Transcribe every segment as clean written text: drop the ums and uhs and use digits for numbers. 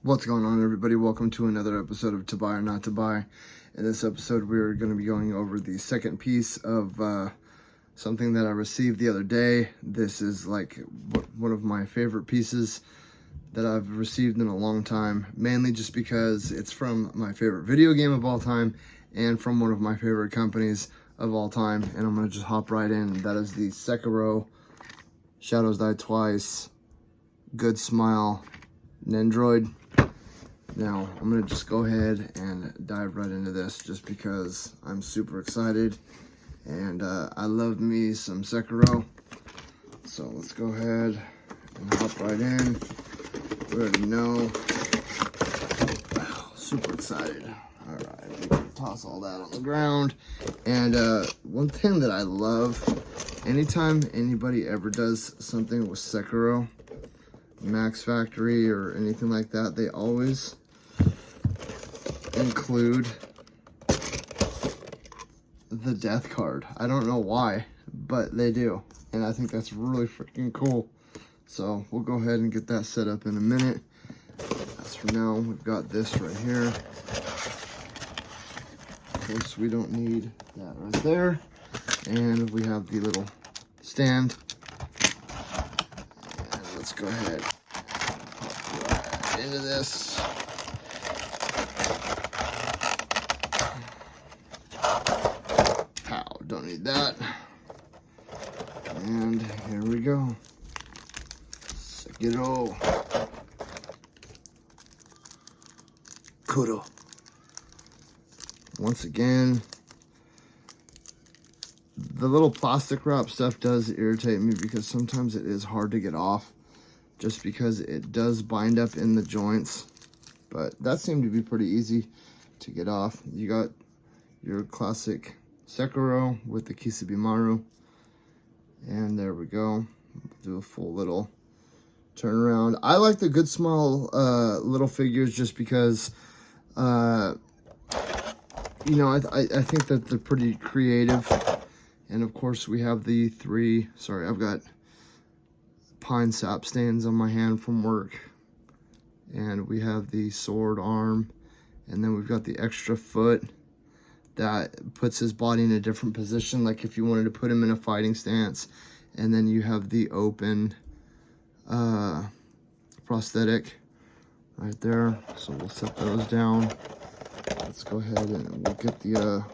What's going on, everybody? Welcome to another episode of To Buy or Not to Buy. In this episode, we're going to be going over the second piece of something that I received the other day. This is like one of my favorite pieces that I've received in a long time, mainly just because it's from my favorite video game of all time and from one of my favorite companies of all time. And I'm going to just hop right in. That is the Sekiro, Shadows Die Twice, Good Smile Nendroid. Now, I'm going to just go ahead and dive right into this just because I'm super excited and I love me some Sekiro. So let's go ahead and hop right in. We already know. Wow, super excited. Alright, we can toss all that on the ground. And one thing that I love, anytime anybody ever does something with Sekiro, Max Factory or anything like that, they always include the death card. I don't know why, but they do, and I think that's really freaking cool. So we'll go ahead and get that set up in a minute. As for now, we've got this right here. Of course, we don't need that right there, and we have the little stand. And let's go ahead and pop right into this. Don't need that. And here we go. Sekiro. GOOOOO. Once again, the little plastic wrap stuff does irritate me because sometimes it is hard to get off just because it does bind up in the joints. But that seemed to be pretty easy to get off. You got your classic Sekiro with the Kisabimaru, and there we go. Do a full little turn around. I like the Good Smile little figures just because you know, I think that they're pretty creative. And of course we have the I've got pine sap stains on my hand from work, and we have the sword arm, and then we've got the extra foot that puts his body in a different position, like if you wanted to put him in a fighting stance. And then you have the open prosthetic right there. So we'll set those down. Let's go ahead and we'll get the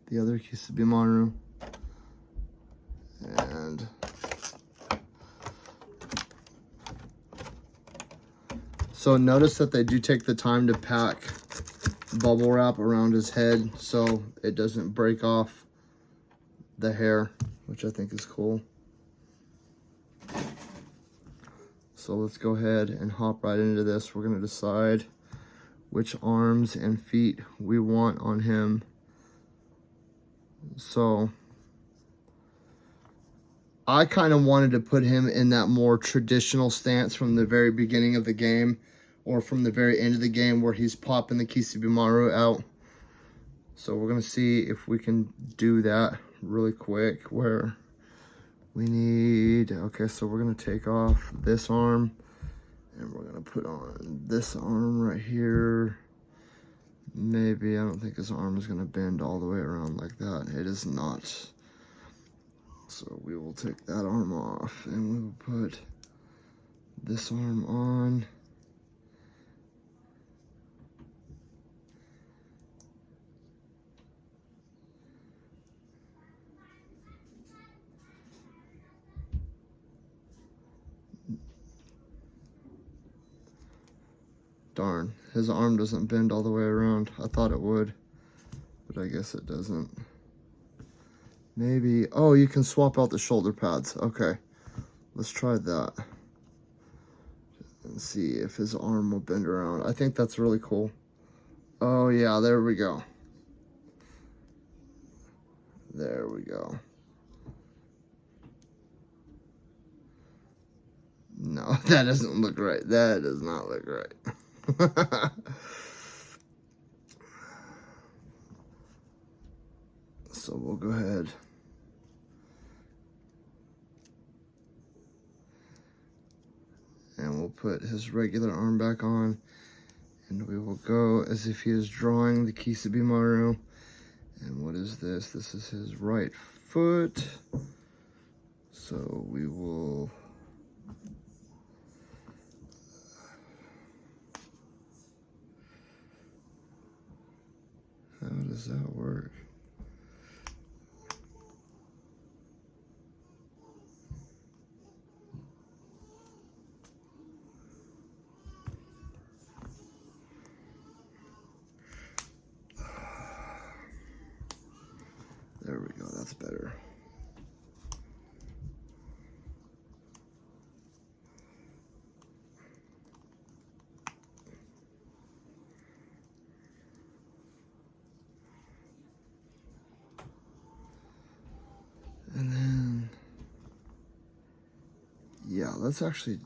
the other Kisabimaru, and so notice that they do take the time to pack bubble wrap around his head so it doesn't break off the hair, which I think is cool. So let's go ahead and hop right into this. We're going to decide which arms and feet we want on him. So I kind of wanted to put him in that more traditional stance from the very beginning of the game, or from the very end of the game where he's popping the Kisabimaru out. So we're going to see if we can do that really quick, where we need, okay, so we're going to take off this arm and we're going to put on this arm right here. Maybe, I don't think his arm is going to bend all the way around like that. It is not. So we will take that arm off and we will put this arm on. Darn, his arm doesn't bend all the way around. I thought it would, but I guess it doesn't. Maybe, oh, you can swap out the shoulder pads. Okay, let's try that and see if his arm will bend around. I think that's really cool. Oh yeah, there we go. There we go. No, that doesn't look right. That does not look right. So we'll go ahead and we'll put his regular arm back on, and we will go as if he is drawing the Kisabimaru. And what is this? This is his right foot. So we will how does that work? There we go, that's better. And then, yeah, let's actually,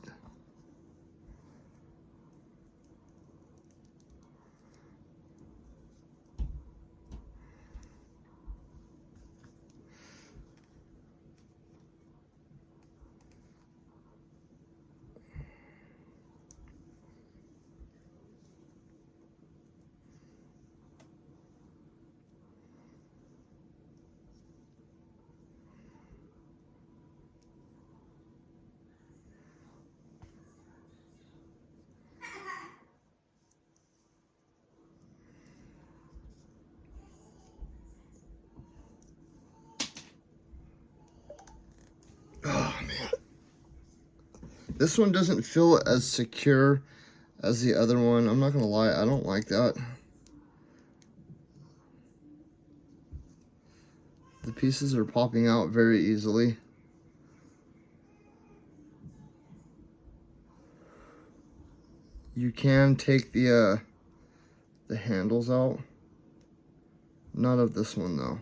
oh man. This one doesn't feel as secure as the other one. I'm not gonna lie, I don't like that. The pieces are popping out very easily. You can take the handles out. Not of this one though.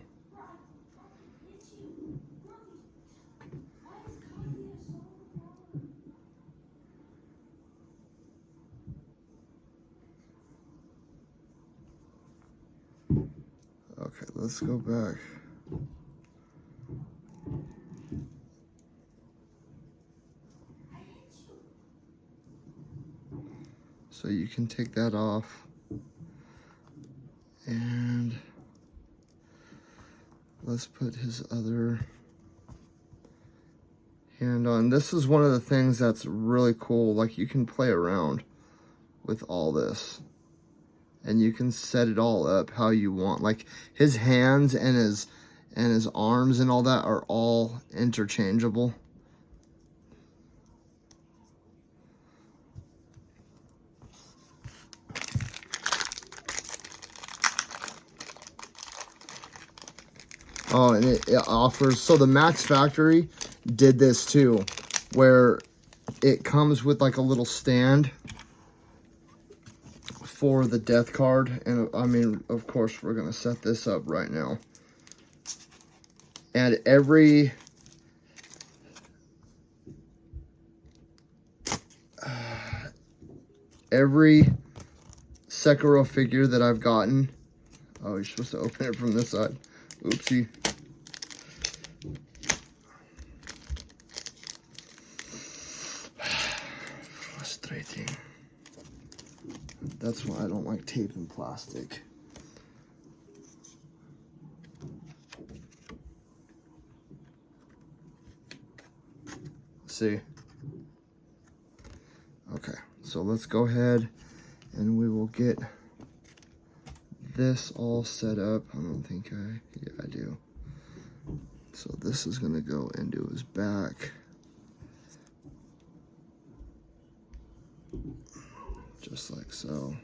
Okay, let's go back. So you can take that off. And let's put his other hand on. This is one of the things that's really cool. Like, you can play around with all this. And you can set it all up how you want. Like, his hands and his arms and all that are all interchangeable. Oh, and it offers, so the Max Factory did this too, where it comes with like a little stand for the death card. And I mean, of course, we're going to set this up right now. And every Sekiro figure that I've gotten, oh, you're supposed to open it from this side. Oopsie. Frustrating. That's why I don't like tape and plastic. See? Okay, so let's go ahead and we will get this all set up. I don't think yeah, I do. So this is gonna go into his back. Just like so.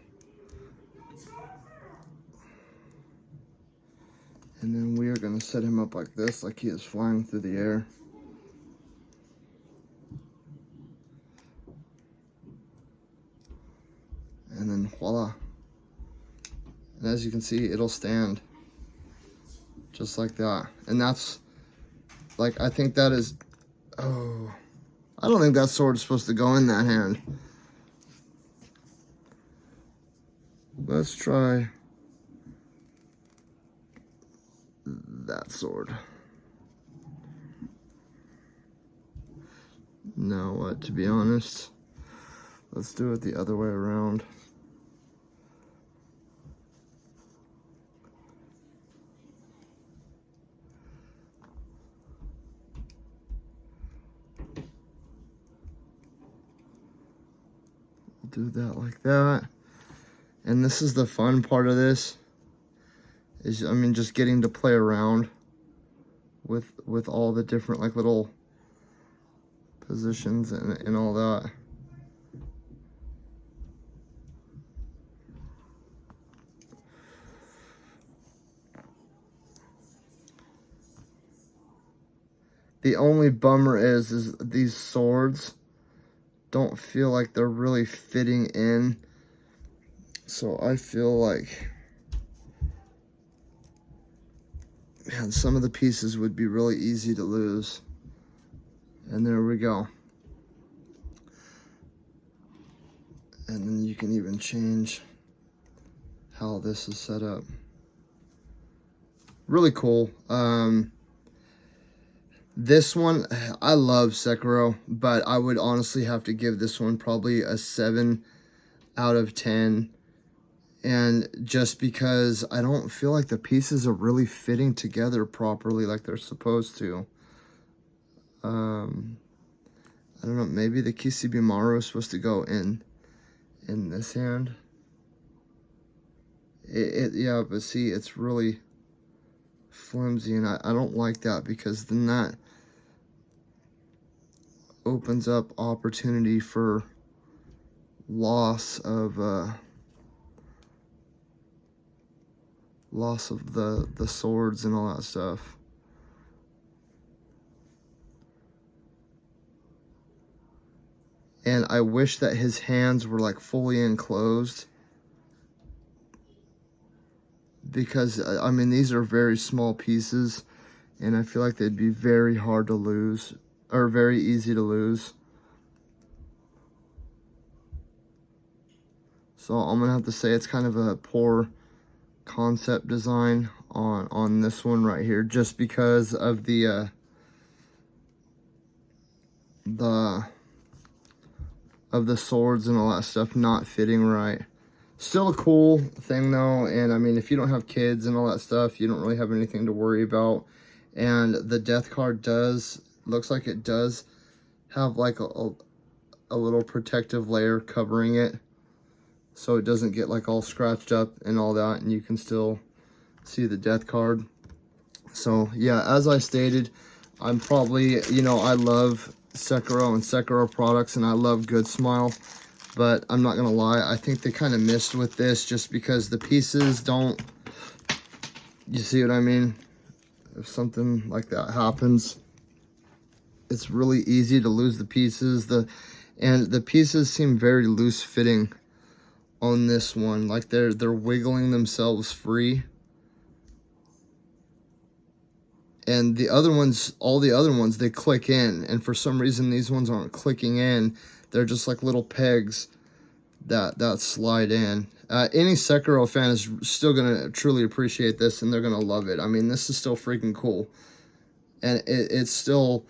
And then we are gonna set him up like this, like he is flying through the air. And then voila. And as you can see, it'll stand just like that. And that's like, I think that is, oh, I don't think that sword is supposed to go in that hand. Let's try that that sword. Now what, to be honest, let's do it the other way around. Do that like that. And this is the fun part of this, is, I mean, just getting to play around with all the different like little positions and all that. The only bummer is these swords don't feel like they're really fitting in. So I feel like, man, some of the pieces would be really easy to lose. And there we go. And then you can even change how this is set up. Really cool. This one, I love Sekiro, but I would honestly have to give this one probably a 7 out of 10. And just because I don't feel like the pieces are really fitting together properly like they're supposed to. I don't know, maybe the Kishibimaru is supposed to go in this hand. Yeah, but see, it's really flimsy, and I don't like that, because then that opens up opportunity for loss of the swords and all that stuff. And I wish that his hands were like fully enclosed, because I mean, these are very small pieces, and I feel like they'd be very hard to lose, or very easy to lose. So I'm gonna have to say it's kind of a poor concept design on this one right here, just because of the swords and all that stuff not fitting right. Still a cool thing though, and I mean, if you don't have kids and all that stuff, you don't really have anything to worry about. And the death card looks like it does have like a little protective layer covering it, so it doesn't get like all scratched up and all that, and you can still see the death card. So yeah, as I stated, I'm probably, you know, I love Sekiro and Sekiro products, and I love Good Smile, but I'm not gonna lie, I think they kind of missed with this, just because the pieces don't, you see what I mean? If something like that happens, it's really easy to lose the pieces. And the pieces seem very loose fitting on this one, like they're wiggling themselves free. And the other ones, all the other ones, they click in, and for some reason these ones aren't clicking in. They're just like little pegs that slide in. Any Sekiro fan is still gonna truly appreciate this, and they're gonna love it. I mean, this is still freaking cool, and it's still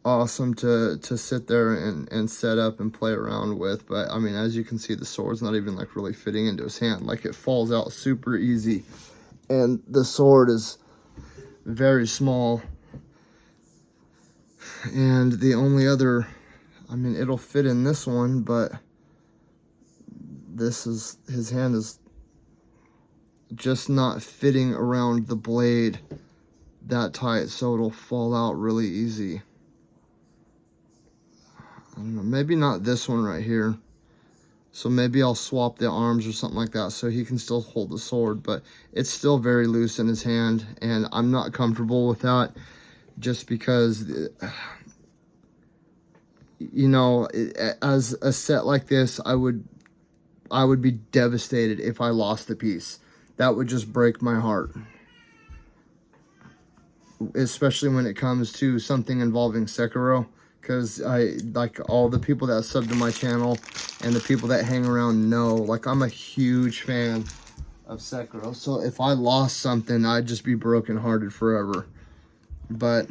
awesome to sit there and set up and play around with. But I mean, as you can see, the sword's not even like really fitting into his hand. Like, it falls out super easy, and the sword is very small. And the only other, I mean, it'll fit in this one, but his hand is just not fitting around the blade that tight, so it'll fall out really easy. I don't know, maybe not this one right here. So maybe I'll swap the arms or something like that so he can still hold the sword, but it's still very loose in his hand, and I'm not comfortable with that, just because, you know, as a set like this, I would be devastated if I lost the piece. That would just break my heart. Especially when it comes to something involving Sekiro, because I, like, all the people that sub to my channel and the people that hang around know, like, I'm a huge fan of Sekiro. So if I lost something, I'd just be brokenhearted forever. But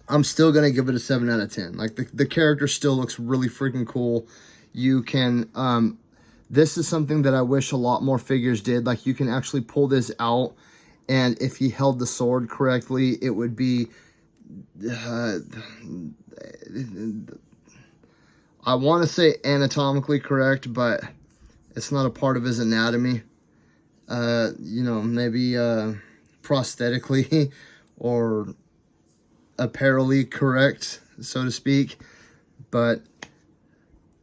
I'm still going to give it a 7 out of 10. Like, the character still looks really freaking cool. You can, this is something that I wish a lot more figures did. Like, you can actually pull this out, and if he held the sword correctly, it would be, I want to say anatomically correct, but it's not a part of his anatomy. You know, maybe prosthetically or apparently correct, so to speak. But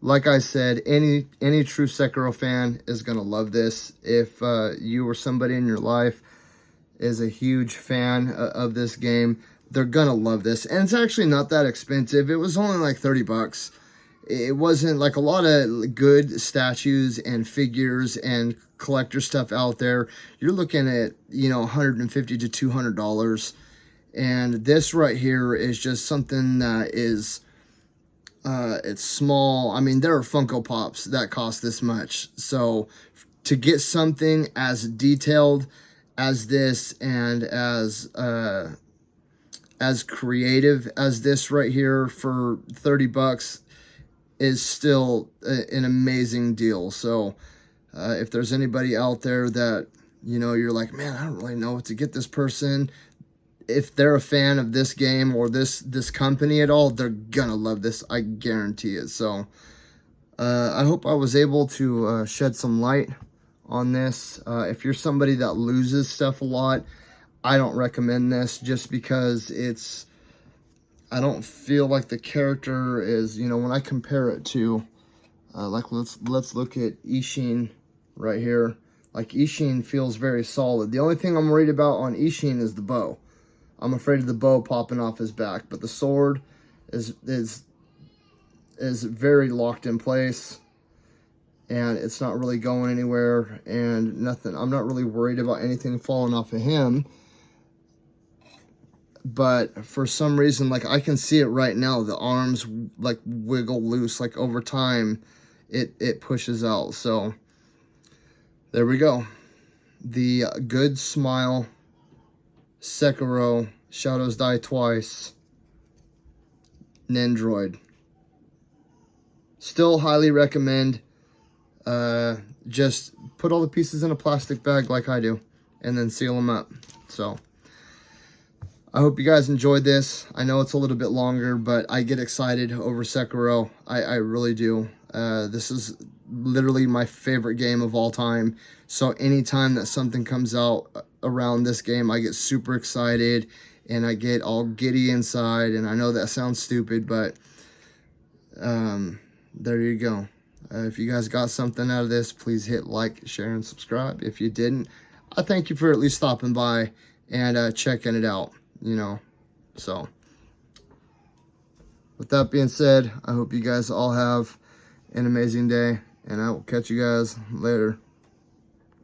like I said, any true Sekiro fan is gonna love this. If you or somebody in your life is a huge fan of this game, they're gonna love this. And it's actually not that expensive. It was only like 30 bucks. It wasn't like a lot of good statues and figures and collector stuff out there. You're looking at, you know, $150 to $200. And this right here is just something that is, it's small. I mean, there are Funko Pops that cost this much. So to get something as detailed as this and as creative as this right here for 30 bucks is still an amazing deal. So if there's anybody out there that, you know, you're like, man, I don't really know what to get this person, if they're a fan of this game or this company at all, they're gonna love this. I guarantee it. So I hope I was able to shed some light on this. If you're somebody that loses stuff a lot, I don't recommend this, just because I don't feel like the character is, you know, when I compare it to like let's look at Ishin right here. Like, Ishin feels very solid. The only thing I'm worried about on Ishin is the bow. I'm afraid of the bow popping off his back, but the sword is very locked in place, and it's not really going anywhere, and nothing. I'm not really worried about anything falling off of him. But for some reason, like, I can see it right now, the arms like wiggle loose, like over time it pushes out. So there we go. The Good Smile Sekiro Shadows Die Twice Nendroid. Still highly recommend. Just put all the pieces in a plastic bag like I do, and then seal them up. So I hope you guys enjoyed this. I know it's a little bit longer, but I get excited over Sekiro. I really do. This is literally my favorite game of all time. So anytime that something comes out around this game, I get super excited and I get all giddy inside. And I know that sounds stupid, but there you go. If you guys got something out of this, please hit like, share, and subscribe. If you didn't, I thank you for at least stopping by and checking it out, you know. So with that being said, I hope you guys all have an amazing day, and I will catch you guys later.